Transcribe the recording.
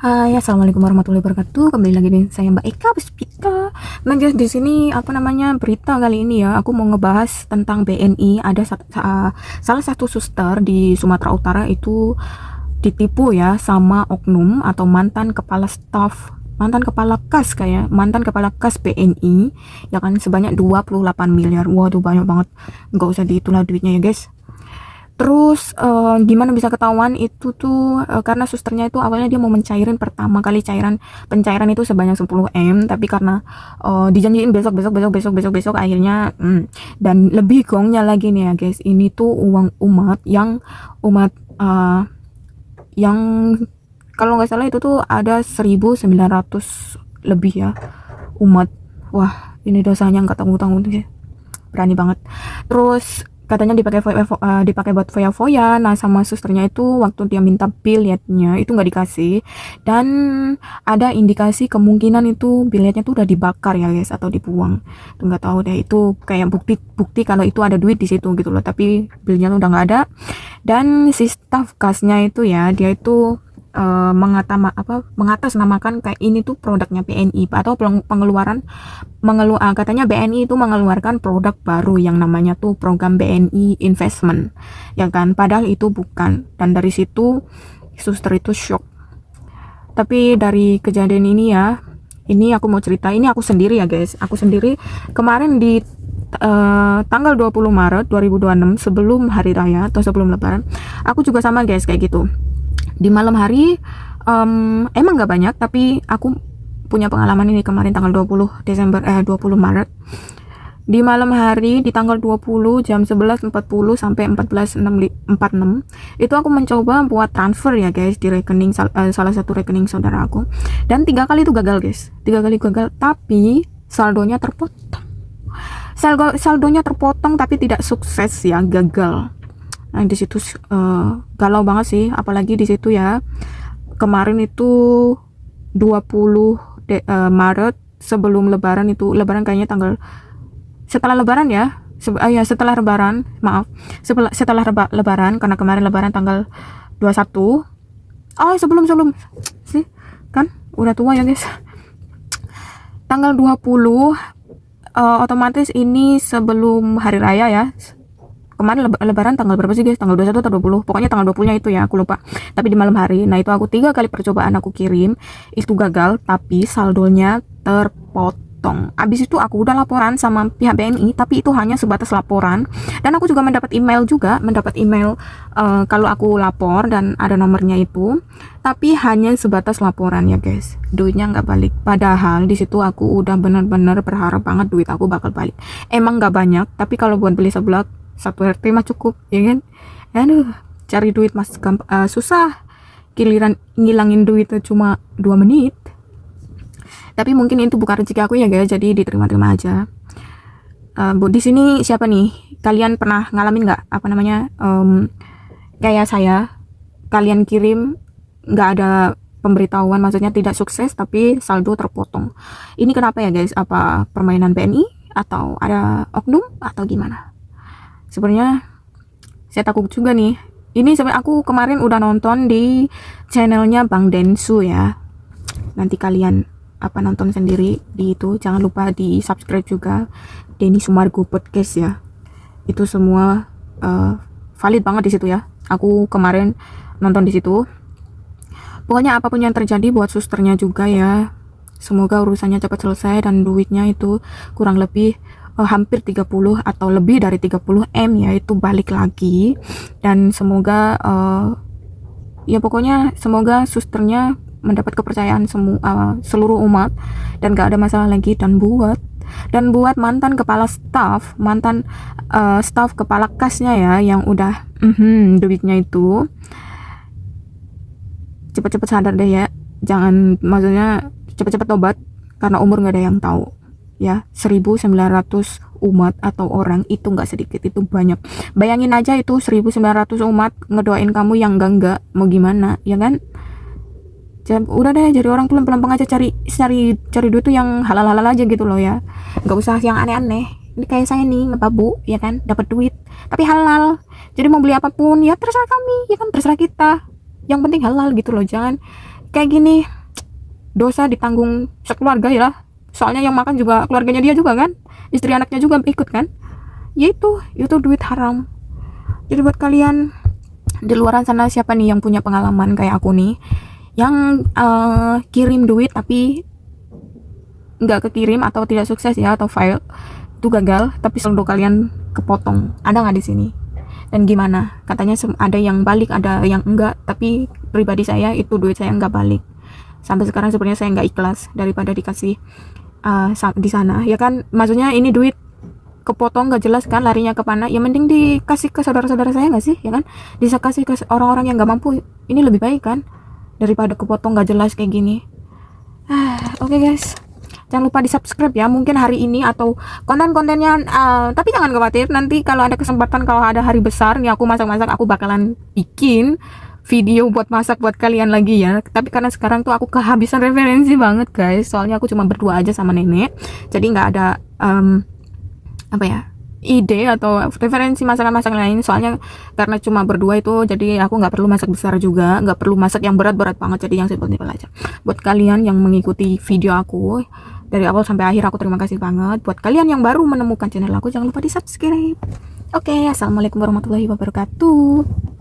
Hai, assalamualaikum warahmatullahi wabarakatuh. Kembali lagi dengan saya Mbak Eka Puspita. Nah guys, di sini berita kali ini ya. Aku mau ngebahas tentang BNI. Ada salah satu suster di Sumatera Utara itu ditipu ya sama oknum atau mantan kepala staf, mantan kepala kas BNI ya kan, sebanyak 28 miliar. Waduh, banyak banget. Nggak usah dihitulah duitnya ya guys. Terus gimana bisa ketahuan itu tuh, karena susternya itu awalnya dia mau mencairin pertama kali pencairan itu sebanyak 10 M, tapi karena dijanjiin besok akhirnya dan lebih gongnya lagi nih ya guys, ini tuh uang umat yang kalau nggak salah itu tuh ada 1.900 lebih ya umat. Wah, ini dosanya nggak tanggung-tanggung tuh ya, berani banget. Terus katanya dipakai buat foya-foya. Nah, sama susternya itu waktu dia minta biletnya itu nggak dikasih, dan ada indikasi kemungkinan itu biletnya tuh udah dibakar ya guys, atau dibuang tuh, nggak tahu deh. Itu kayak bukti kalau itu ada duit di situ gitu loh, tapi bilnya tuh udah nggak ada. Dan si staff kasnya itu ya, dia itu mengatasnamakan kayak ini tuh produknya BNI atau katanya BNI itu mengeluarkan produk baru yang namanya tuh program BNI Investment ya kan, padahal itu bukan. Dan dari situ suster itu shock. Tapi dari kejadian ini ya, ini aku mau cerita, ini aku sendiri ya guys, aku sendiri kemarin di tanggal 20 Maret 2026 sebelum hari raya atau sebelum lebaran, aku juga sama guys kayak gitu. Di malam hari, emang gak banyak, tapi aku punya pengalaman ini kemarin tanggal 20 Maret. Di malam hari di tanggal 20 jam 11.40 sampai 14.46 itu aku mencoba buat transfer ya guys di rekening salah satu rekening saudara aku, dan 3 kali itu gagal guys, 3 kali gagal, tapi saldonya terpotong tapi tidak sukses ya, gagal. Nah, di situ galau banget sih, apalagi di situ ya kemarin itu 20 Maret sebelum lebaran, itu lebaran kayaknya setelah lebaran ya, setelah lebaran, karena kemarin lebaran tanggal 21. Sebelum sih kan udah tua ya guys, tanggal 20 otomatis ini sebelum hari raya ya. Kemarin lebaran tanggal berapa sih guys, tanggal 21 atau 20, pokoknya tanggal 20 nya itu ya, aku lupa. Tapi di malam hari, nah itu aku 3 kali percobaan aku kirim itu gagal, tapi saldonya terpotong. Abis itu aku udah laporan sama pihak BNI, tapi itu hanya sebatas laporan. Dan aku juga mendapat email kalau aku lapor dan ada nomornya itu, tapi hanya sebatas laporan ya guys, duitnya nggak balik. Padahal di situ aku udah bener-bener berharap banget duit aku bakal balik. Emang nggak banyak, tapi kalau buat beli seblak 1 RT mah cukup ya kan. Aduh, cari duit mas susah, giliran ngilangin duit cuma 2 menit. Tapi mungkin itu bukan rezeki aku ya guys, jadi diterima-terima aja. Di sini siapa nih, kalian pernah ngalamin nggak kayak saya, kalian kirim nggak ada pemberitahuan, maksudnya tidak sukses tapi saldo terpotong? Ini kenapa ya guys? Apa permainan BNI atau ada oknum atau gimana? Sebenarnya saya takut juga nih. Ini sebenarnya aku kemarin udah nonton di channelnya Bang Densu ya. Nanti kalian nonton sendiri di itu. Jangan lupa di subscribe juga, Denny Sumargo Podcast ya. Itu semua valid banget di situ ya. Aku kemarin nonton di situ. Pokoknya apapun yang terjadi buat susternya juga ya, semoga urusannya cepat selesai dan duitnya itu kurang lebih hampir 30 atau lebih dari 30 M ya, itu balik lagi. Dan semoga ya pokoknya semoga susternya mendapat kepercayaan seluruh umat dan gak ada masalah lagi. Dan buat mantan kepala staf, staf kepala kasnya ya, yang udah duitnya itu cepat-cepat sadar deh ya, jangan, maksudnya cepat-cepat tobat, karena umur gak ada yang tahu ya. 1.900 umat atau orang itu nggak sedikit, itu banyak. Bayangin aja itu 1.900 umat ngedoain kamu yang enggak mau gimana ya kan. Udah deh, jadi orang tuh lempeng aja, cari duit tuh yang halal-halal aja gitu loh ya, nggak usah yang aneh-aneh. Ini kayak saya nih ngebabu ya kan, dapat duit tapi halal, jadi mau beli apapun ya terserah kami ya kan, terserah kita, yang penting halal gitu loh. Jangan kayak gini dosa ditanggung sekeluarga ya, soalnya yang makan juga keluarganya dia juga kan, istri anaknya juga ikut kan, itu duit haram. Jadi buat kalian di luaran sana, siapa nih yang punya pengalaman kayak aku nih, yang kirim duit tapi nggak kekirim atau tidak sukses ya, atau file itu gagal tapi saldo kalian kepotong, ada nggak di sini? Dan gimana? Katanya ada yang balik, ada yang enggak, tapi pribadi saya itu duit saya nggak balik. Sampai sekarang sebenarnya saya nggak ikhlas daripada dikasih di sana ya kan, maksudnya ini duit kepotong nggak jelas kan larinya ke mana, ya mending dikasih ke saudara-saudara saya nggak sih, ya kan, bisa kasih ke orang-orang yang nggak mampu, ini lebih baik kan daripada kepotong nggak jelas kayak gini. Oke guys, jangan lupa di subscribe ya, mungkin hari ini atau konten-kontennya, tapi jangan khawatir, nanti kalau ada kesempatan, kalau ada hari besar nih aku masak-masak, aku bakalan bikin video buat masak buat kalian lagi ya. Tapi karena sekarang tuh aku kehabisan referensi banget guys, soalnya aku cuma berdua aja sama nenek, jadi nggak ada apa ya, ide atau referensi masakan-masakan lain, soalnya karena cuma berdua itu, jadi aku nggak perlu masak besar juga, nggak perlu masak yang berat-berat banget, jadi yang simpel-simpel aja. Buat kalian yang mengikuti video aku dari awal sampai akhir, aku terima kasih banget. Buat kalian yang baru menemukan channel aku, jangan lupa di subscribe. Oke, assalamualaikum warahmatullahi wabarakatuh.